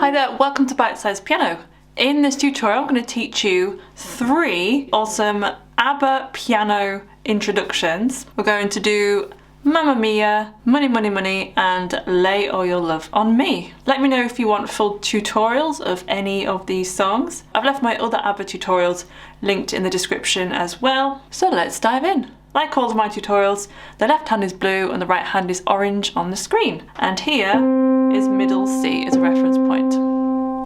Hi there, welcome to Bitesize Piano. In this tutorial I'm going to teach you 3 awesome ABBA piano introductions. We're going to do Mamma Mia, Money Money Money and Lay All Your Love on Me. Let me know if you want full tutorials of any of these songs. I've left my other ABBA tutorials linked in the description as well. So let's dive in. Like all of my tutorials, the left hand is blue and the right hand is orange on the screen. And here is middle C as a reference point.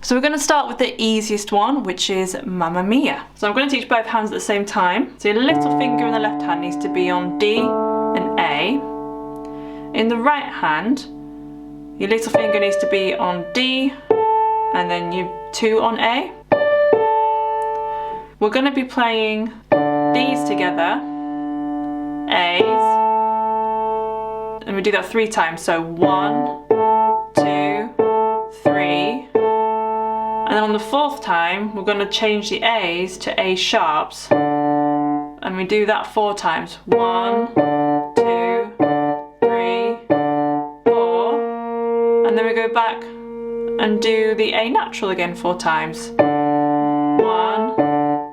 So we're going to start with the easiest one, which is Mamma Mia. So I'm going to teach both hands at the same time. So your little finger in the left hand needs to be on D and A. In the right hand, your little finger needs to be on D and then your 2 on A. We're going to be playing D's together, A's, and we do that 3 times. So 1, 2, 3. And then on the 4th time, we're going to change the A's to A sharps. And we do that 4 times. 1, 2, 3, 4. And then we go back and do the A natural again 4 times. 1,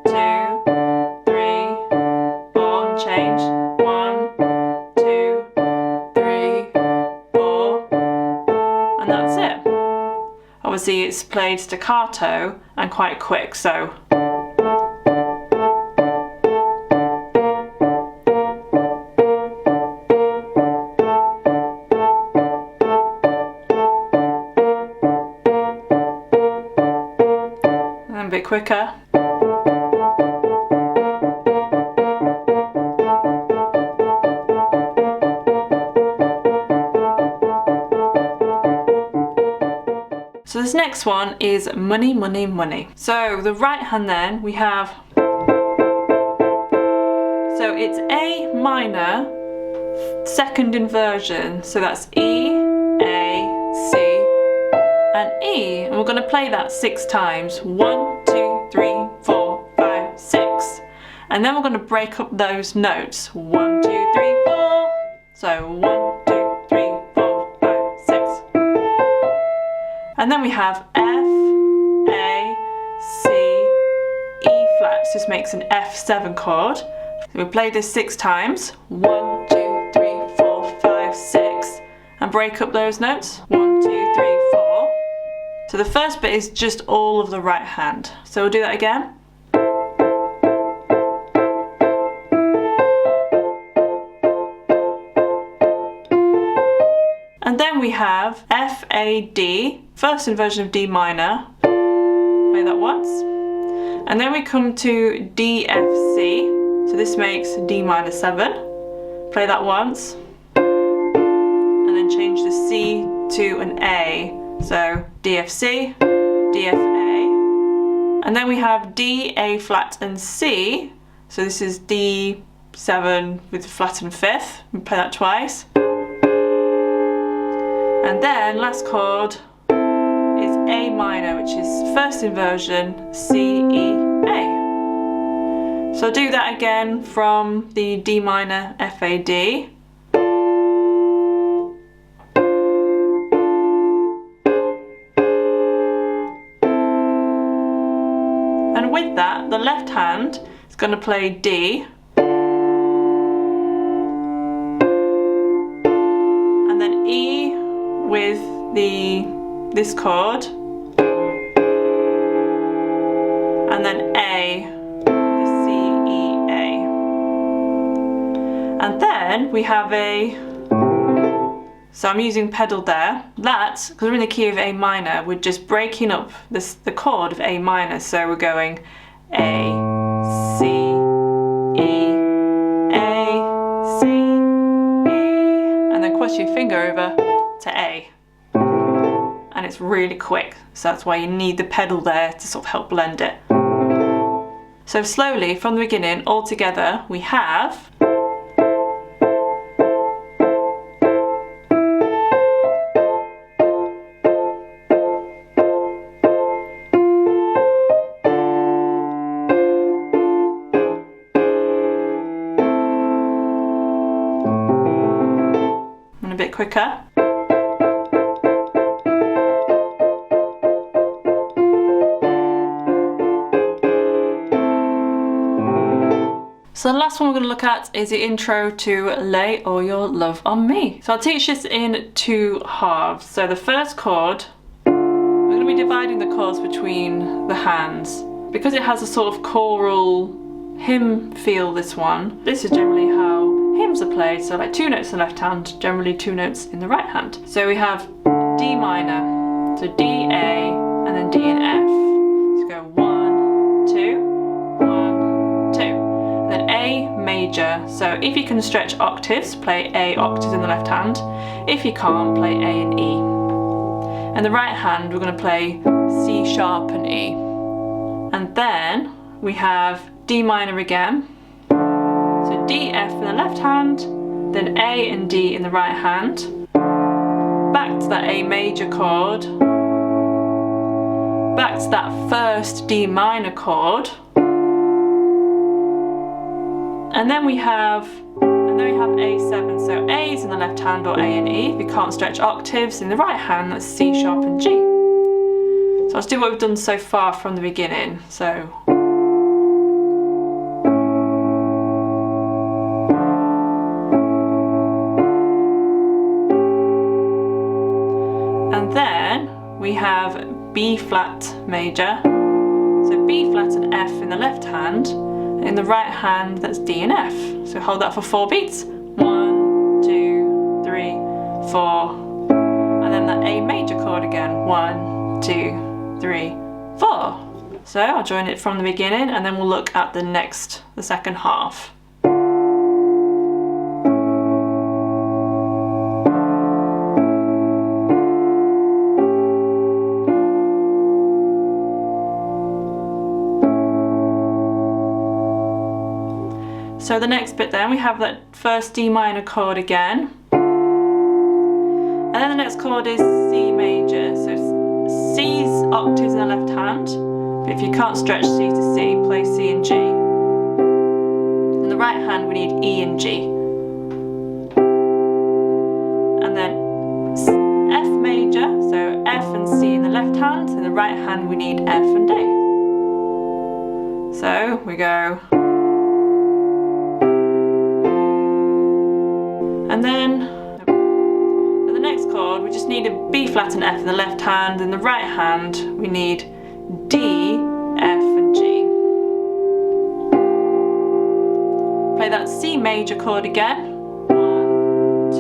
2, 3, 4, and change. 1, 2, 3, 4. And that's it. Obviously it's played staccato and quite quick, so and a bit quicker. So this next one is Money, Money, Money. So the right hand then we have, so it's A minor, 2nd inversion. So that's E, A, C, and E. And we're going to play that 6 times. 1, 2, 3, 4, 5, 6. And then we're going to break up those notes. 1, 2, 3, 4. So 1, 2, 3, 4, 5, 6. And then we have F, A, C, E flat. So this makes an F7 chord. So we play this 6 times. 1, 2, 3, 4, 5, 6. And break up those notes. 1, 2, 3, 4. So the first bit is just all of the right hand. So we'll do that again. And then we have F, A, D, 1st inversion of D minor. Play that once. And then we come to D, F, C. So this makes D minor 7. Play that once. And then change the C to an A. So D, F, C, D, F, A. And then we have D, A flat and C. So this is D7 with the flat and 5th. We play that twice. And then last chord is A minor, which is 1st inversion, C, E, A. So I'll do that again from the D minor, F, A, D. And with that, the left hand is going to play D. And then E with this chord, and then A, the C, E, A. And then we have a, so I'm using pedal there. That's, because we're in the key of A minor, we're just breaking up the chord of A minor. So we're going A, C, E, A, C, E, and then cross your finger over to A. And it's really quick, so that's why you need the pedal there to sort of help blend it. So slowly from the beginning, all together, we have and a bit quicker. So the last one we're going to look at is the intro to Lay All Your Love on Me. So I'll teach this in 2 halves. So the first chord, we're going to be dividing the chords between the hands. Because it has a sort of choral hymn feel, this one, this is generally how hymns are played. So like 2 notes in the left hand, generally 2 notes in the right hand. So we have D minor, so D, A, and then D and F. So go 1, 2, 1, 2. And then A major. So if you can stretch octaves, play A octaves in the left hand. If you can't, play A and E. And the right hand, we're going to play C sharp and E. And then we have D minor again. So D, F in the left hand, then A and D in the right hand. Back to that A major chord. Back to that first D minor chord. And then we have A7. So A is in the left hand or A and E. If you can't stretch octaves, in the right hand, that's C sharp and G. So let's do what we've done so far from the beginning. So and then we have B flat major. So B flat and F in the left hand. In the right hand, that's D and F. So hold that for 4 beats. 1, 2, 3, 4. And then that A major chord again. 1, 2, 3, 4. So I'll join it from the beginning and then we'll look at the second half. So the next bit then, we have that first D minor chord again. And then the next chord is C major. So C's octaves in the left hand. But if you can't stretch C to C, play C and G. In the right hand, we need E and G. And then F major, so F and C in the left hand. In the right hand, we need F and A. So we go. And then for the next chord, we just need a B flat and F in the left hand. In the right hand, we need D, F and G. Play that C major chord again. 1, 2.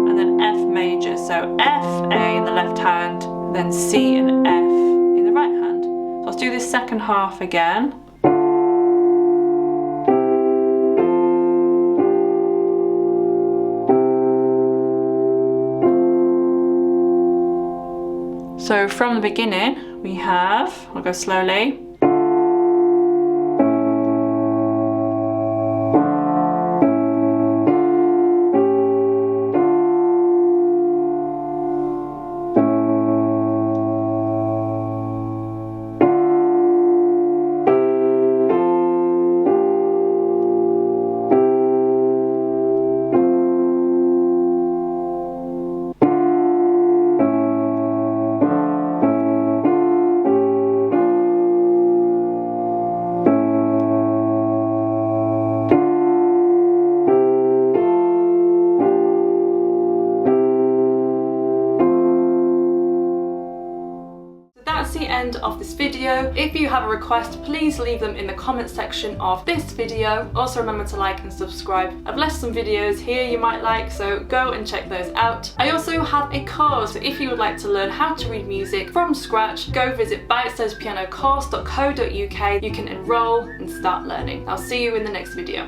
And then F major. So F, A in the left hand, then C and F in the right hand. So let's do this second half again. So from the beginning, we have, I'll go slowly. The end of this video. If you have a request, please leave them in the comment section of this video. Also remember to like and subscribe. I've left some videos here you might like, so go and check those out. I also have a course, so if you would like to learn how to read music from scratch, go visit bitesizepianocourse.co.uk. You can enroll and start learning. I'll see you in the next video.